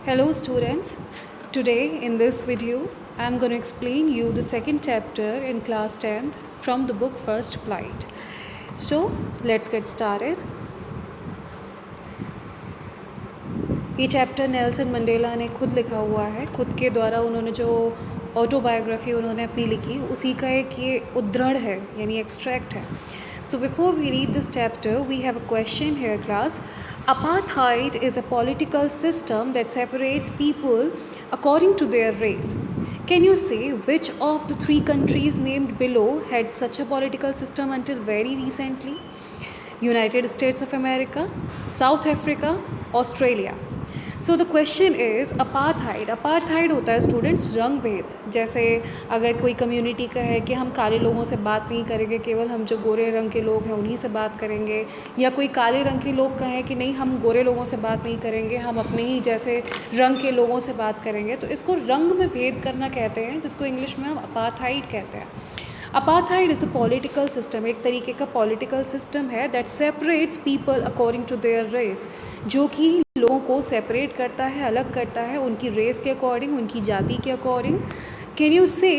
Hello students, today in this video I am going to explain you the second chapter in class 10th from the book First Flight. So let's get started. ये chapter Nelson Mandela ने खुद लिखा हुआ है, खुद के द्वारा उन्होंने जो ऑटोबायोग्राफी उन्होंने अपनी लिखी उसी का एक ये उद्धरण है यानी एक्सट्रैक्ट है. So before we read this chapter, we have a question here class. Apartheid is a political system that separates people according to their race. Can you say which of the three countries named below had such a political system until very recently? United States of America, South Africa, Australia. So the question is apartheid होता है students रंग भेद. जैसे अगर कोई community का है कि हम काले लोगों से बात नहीं करेंगे, केवल हम जो गोरे रंग के लोग हैं उन्हीं से बात करेंगे, या कोई काले रंग के लोग कहें कि नहीं हम गोरे लोगों से बात नहीं करेंगे, हम अपने ही जैसे रंग के लोगों से बात करेंगे, तो इसको रंग में भेद करना कहते हैं, जिसको इंग्लिश में हम अपार्थाइड कहते हैं. Apartheid is a political system, एक तरीके का पॉलिटिकल सिस्टम है that separates people according to their race, जो कि लोगों को सेपरेट करता है, अलग करता है उनकी रेस के अकॉर्डिंग, उनकी जाति के अकॉर्डिंग. कैन यू से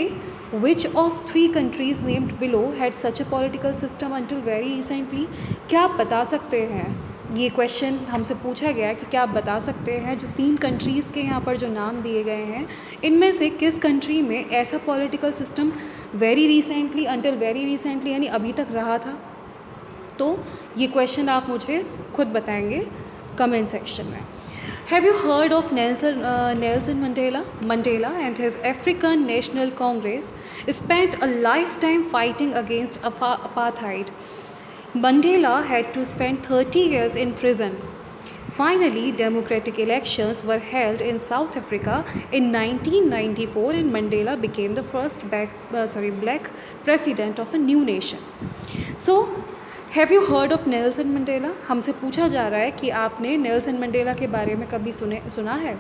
which of three countries named below had such a political system until very recently? क्या आप बता सकते हैं, ये क्वेश्चन हमसे पूछा गया कि क्या आप बता सकते हैं जो तीन कंट्रीज़ के यहाँ पर जो नाम दिए गए हैं इनमें से किस कंट्री में ऐसा political system very recently until very recently यानी अभी तक रहा था? तो ये क्वेश्चन आप मुझे खुद बताएंगे कमेंट सेक्शन में. Have you heard of Nelson Mandela? Mandela and his African National Congress spent a lifetime fighting against apartheid. Mandela had to spend 30 years in prison. Finally, democratic elections were held in South Africa in 1994 and Mandela became the first black president of a new nation. So, have you heard of Nelson Mandela? हमसे पूछा जा रहा है कि आपने Nelson Mandela के बारे में कभी सुना है.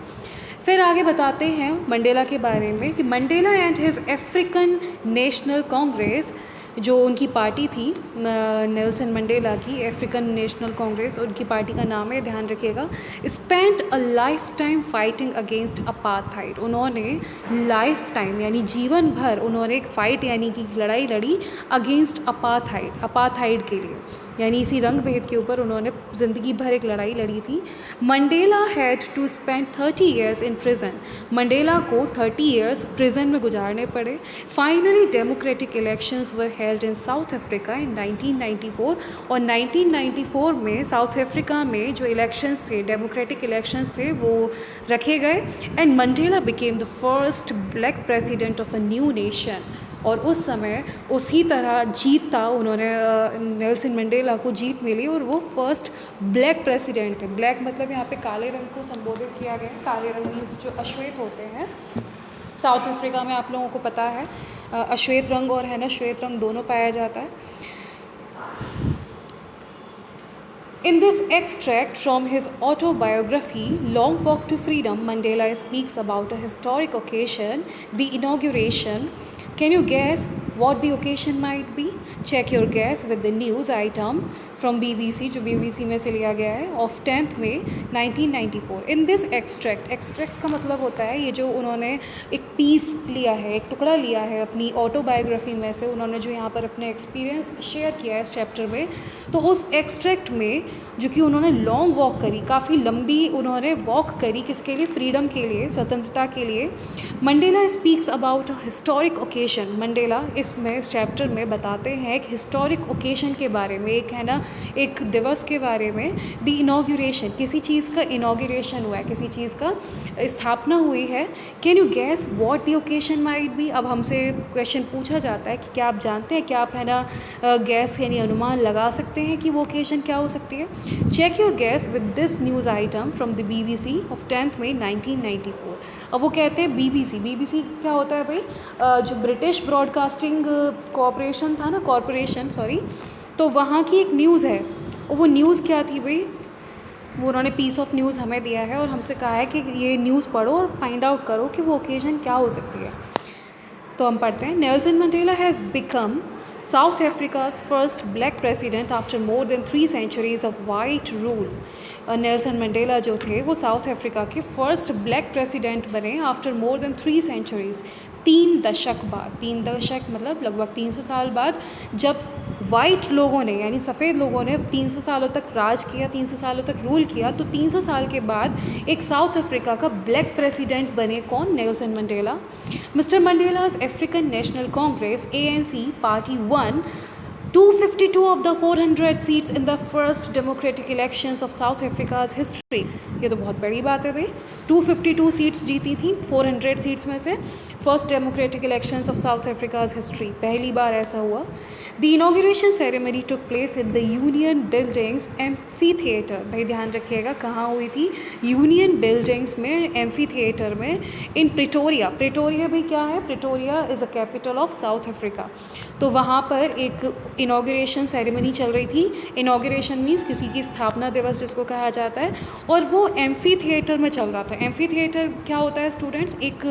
फिर आगे बताते हैं मंडेला के बारे में कि Mandela and his African National Congress, जो उनकी पार्टी थी नेल्सन मंडेला की, अफ्रीकन नेशनल कांग्रेस उनकी पार्टी का नाम है, ध्यान रखिएगा. Spent a life time fighting against apartheid. उन्होंने लाइफ टाइम यानी जीवन भर उन्होंने एक फ़ाइट यानी कि लड़ाई लड़ी अगेंस्ट अपार्थाइड के लिए, यानी इसी रंग भेद के ऊपर उन्होंने ज़िंदगी भर एक लड़ाई लड़ी थी. Mandela had to spend 30 years in prison. Mandela को 30 ईयर्स प्रिजन में गुजारने पड़े. Finally democratic elections were held in South Africa in 1994 और 1994 में साउथ अफ्रीका में जो इलेक्शंस थे, डेमोक्रेटिक इलेक्शंस थे, वो रखे गए. And Mandela became the first black president of a new nation. और उस समय उसी तरह जीत था, उन्होंने नेल्सन मंडेला को जीत मिली और वो फर्स्ट ब्लैक प्रेसिडेंट थे. ब्लैक मतलब यहाँ पे काले रंग को संबोधित किया गया है. काले रंग मीन्स जो अश्वेत होते हैं. साउथ अफ्रीका में आप लोगों को पता है अश्वेत रंग और है ना श्वेत रंग दोनों पाया जाता है. In this extract from his autobiography, Long Walk to Freedom, Mandela speaks about a historic occasion, the inauguration. Can you guess what the occasion might be? Check your guess with the news item from BBC, जो BBC में से लिया गया है, of 10th May 1994. In this extract का मतलब होता है ये जो उन्होंने एक पीस लिया है, एक टुकड़ा लिया है अपनी ऑटोबायोग्राफी में से, उन्होंने जो यहाँ पर अपने एक्सपीरियंस शेयर किया है इस चैप्टर में. तो उस एक्सट्रैक्ट में जो कि उन्होंने लॉन्ग वॉक करी, काफ़ी लंबी उन्होंने वॉक करी, किसके लिए? फ्रीडम के लिए, स्वतंत्रता के लिए. Mandela speaks about a historic occasion. Mandela इसमें इस चैप्टर में बताते हैं एक हिस्टोरिक ओकेशन के बारे में, एक है ना एक दिवस के बारे में. द इनॉग्रेशन, किसी चीज़ का इनॉग्रेशन हुआ है, किसी चीज़ का स्थापना हुई है. Can you gas what the occasion might be? अब हमसे क्वेश्चन पूछा जाता है कि क्या आप जानते हैं, क्या आप है ना गैस यानी अनुमान लगा सकते हैं कि वो ओकेशन क्या हो सकती है? Check your guess with this news item from the BBC of 10th May 1994. अब वो कहते हैं BBC क्या होता है भाई? जो ब्रिटिश ब्रॉडकास्टिंग कॉरपोरेशन था ना, तो वहाँ की एक न्यूज़ है. और वो न्यूज़ क्या थी भाई? वो उन्होंने पीस ऑफ न्यूज़ हमें दिया है और हमसे कहा है कि ये न्यूज़ पढ़ो और फाइंड आउट करो कि वो ओकेजन क्या हो सकती है. तो हम पढ़ते हैं. Nelson Mandela has become South Africa's first black president after more than 3 centuries of white rule. Nelson Mandela जो थे वो साउथ अफ्रीका के फर्स्ट ब्लैक प्रेसिडेंट बने आफ्टर मोर देन 3 सेंचुरीज़। 3 दशक बाद, 3 दशक मतलब लगभग 300 साल बाद, जब वाइट लोगों ने यानी सफ़ेद लोगों ने 300 सालों तक राज किया, 300 सालों तक रूल किया, तो 300 साल के बाद एक साउथ अफ्रीका का ब्लैक प्रेसिडेंट बने कौन? Nelson Mandela. Mister Mandela's African National Congress ANC party one 252 of the 400 seats in the first democratic elections of South Africa's history। ये तो बहुत बड़ी बात है भाई, 252 सीट्स जीती थी 400 सीट्स में से, first democratic elections of south Africa's history, पहली बार ऐसा हुआ। The inauguration ceremony took place in the union buildings amphi theatre. भाई ध्यान रखिएगा कहाँ हुई थी? यूनियन बिल्डिंग्स में, एम्फी थिएटर में, इन प्रिटोरिया। प्रिटोरिया भाई क्या है? Pretoria is a capital of south Africa. तो वहाँ पर एक इनॉग्रेशन सेरेमनी चल रही थी। इनॉग्रेशन मीन्स किसी की स्थापना दिवस जिसको कहा जाता है, और वो एम्फी थिएटर में चल रहा था। एम्फी थिएटर क्या होता है स्टूडेंट्स? एक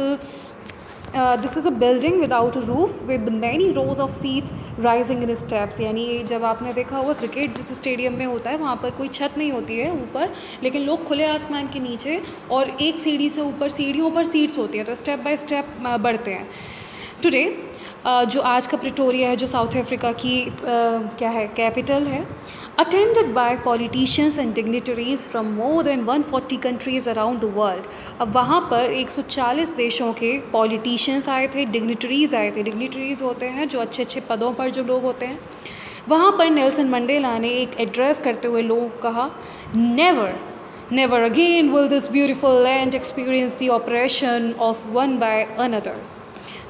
this is a building without a roof with many rose of seats rising in steps. यानी जब आपने देखा होगा क्रिकेट जिस स्टेडियम में होता है वहाँ पर कोई छत नहीं होती है ऊपर, लेकिन लोग खुले आसमान के नीचे और एक सीढ़ी से ऊपर, सीढ़ियों पर सीट्स होती हैं, तो स्टेप बाय स्टेप बढ़ते हैं। टुडे जो आज का प्रिटोरिया है, जो साउथ अफ्रीका की क्या है, कैपिटल है, attended by politicians and dignitaries from more than 140 countries around the world. अब वहाँ पर 140 देशों के पॉलिटिशियंस आए थे, डिग्निटरीज़ आए थे। डिग्निटरीज़ होते हैं जो अच्छे अच्छे पदों पर जो लोग होते हैं। वहाँ पर नेल्सन मंडेला ने एक एड्रेस करते हुए लोगों को कहा, never again will this beautiful land experience the operation of one by another.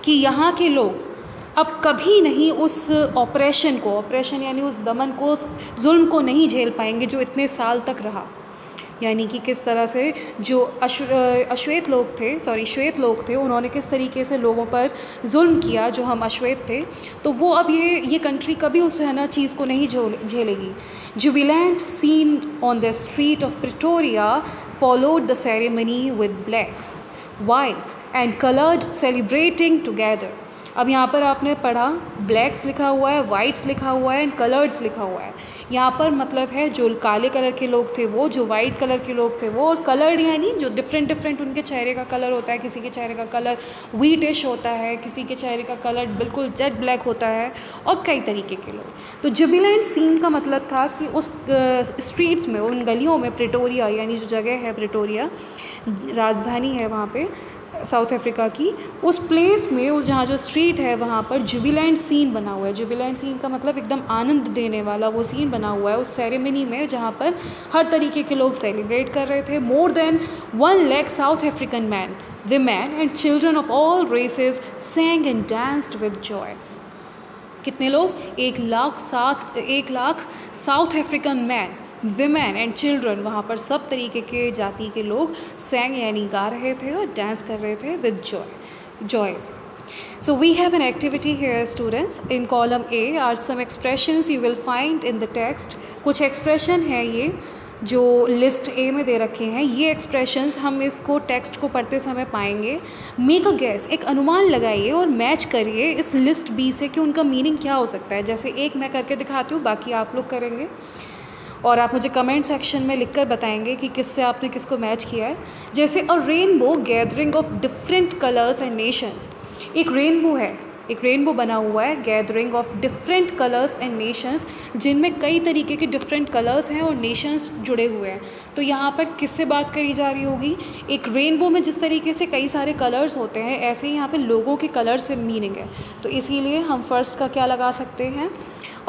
कि यहाँ के लोग अब कभी नहीं उस ऑपरेशन को, ऑपरेशन यानी उस दमन को, उस जुल्म को नहीं झेल पाएंगे जो इतने साल तक रहा। यानी कि किस तरह से जो श्वेत लोग थे, उन्होंने किस तरीके से लोगों पर जुल्म किया, जो हम अश्वेत थे, तो वो अब ये कंट्री कभी उस है ना चीज़ को नहीं झेलेगी। Jubilant scene on the street of Pretoria followed the ceremony with blacks, whites and colored celebrating together। अब यहाँ पर आपने पढ़ा ब्लैक्स लिखा हुआ है, वाइट्स लिखा हुआ है एंड कलर्ड्स लिखा हुआ है। यहाँ पर मतलब है जो काले कलर के लोग थे वो, जो वाइट कलर के लोग थे वो, और कलर्ड यानी जो डिफरेंट उनके चेहरे का कलर होता है। किसी के चेहरे का कलर व्हीटिश होता है, किसी के चेहरे का कलर बिल्कुल जेट ब्लैक होता है, और कई तरीके के लोग। तो जुबिलेंट सीन का मतलब था कि उस स्ट्रीट्स में, उन गलियों में, प्रिटोरिया यानी जो जगह है प्रिटोरिया, राजधानी है वहाँ पे साउथ अफ्रीका की, उस प्लेस में, उस जहाँ जो स्ट्रीट है वहाँ पर जुबिलेंट सीन बना हुआ है। जुबिलेंट सीन का मतलब एकदम आनंद देने वाला वो सीन बना हुआ है उस सेरेमनी में, जहाँ पर हर तरीके के लोग सेलिब्रेट कर रहे थे। More than 1 lakh south African man, women and children of all races sang and danced with joy। कितने लोग? 1 lakh south African man, women and children, वहाँ पर सब तरीके के जाति के लोग सैंग यानी गा रहे थे और डांस कर रहे थे with joys. So we have an activity here students। In column A are some expressions you will find in the text। कुछ expression है ये जो लिस्ट A में दे रखे हैं। ये एक्सप्रेशंस हम इसको टेक्स्ट को पढ़ते समय पाएंगे। मेक अ गेस, एक अनुमान लगाइए और मैच करिए इस लिस्ट B से कि उनका मीनिंग क्या हो सकता है। जैसे एक मैं करके दिखाती हूँ, बाकी आप लोग करेंगे, और आप मुझे कमेंट सेक्शन में लिखकर बताएंगे कि किससे आपने किसको मैच किया है। जैसे अ rainbow gathering of different colours and Nations. एक रेनबो है, एक रेनबो बना हुआ है, gathering of different colours and Nations, जिनमें कई तरीके के डिफरेंट कलर्स हैं और नेशंस जुड़े हुए हैं। तो यहाँ पर किससे बात करी जा रही होगी? एक रेनबो में जिस तरीके से कई सारे कलर्स होते हैं, ऐसे ही यहाँ पे लोगों के कलर से मीनिंग है। तो इसीलिए हम फर्स्ट का क्या लगा सकते हैं?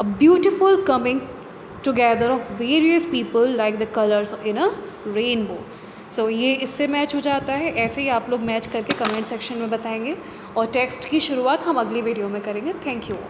A beautiful coming together of various people like the colors in a rainbow। सो ये इससे मैच हो जाता है। ऐसे ही आप लोग मैच करके कमेंट सेक्शन में बताएंगे, और टेक्स्ट की शुरुआत हम अगली वीडियो में करेंगे। Thank you.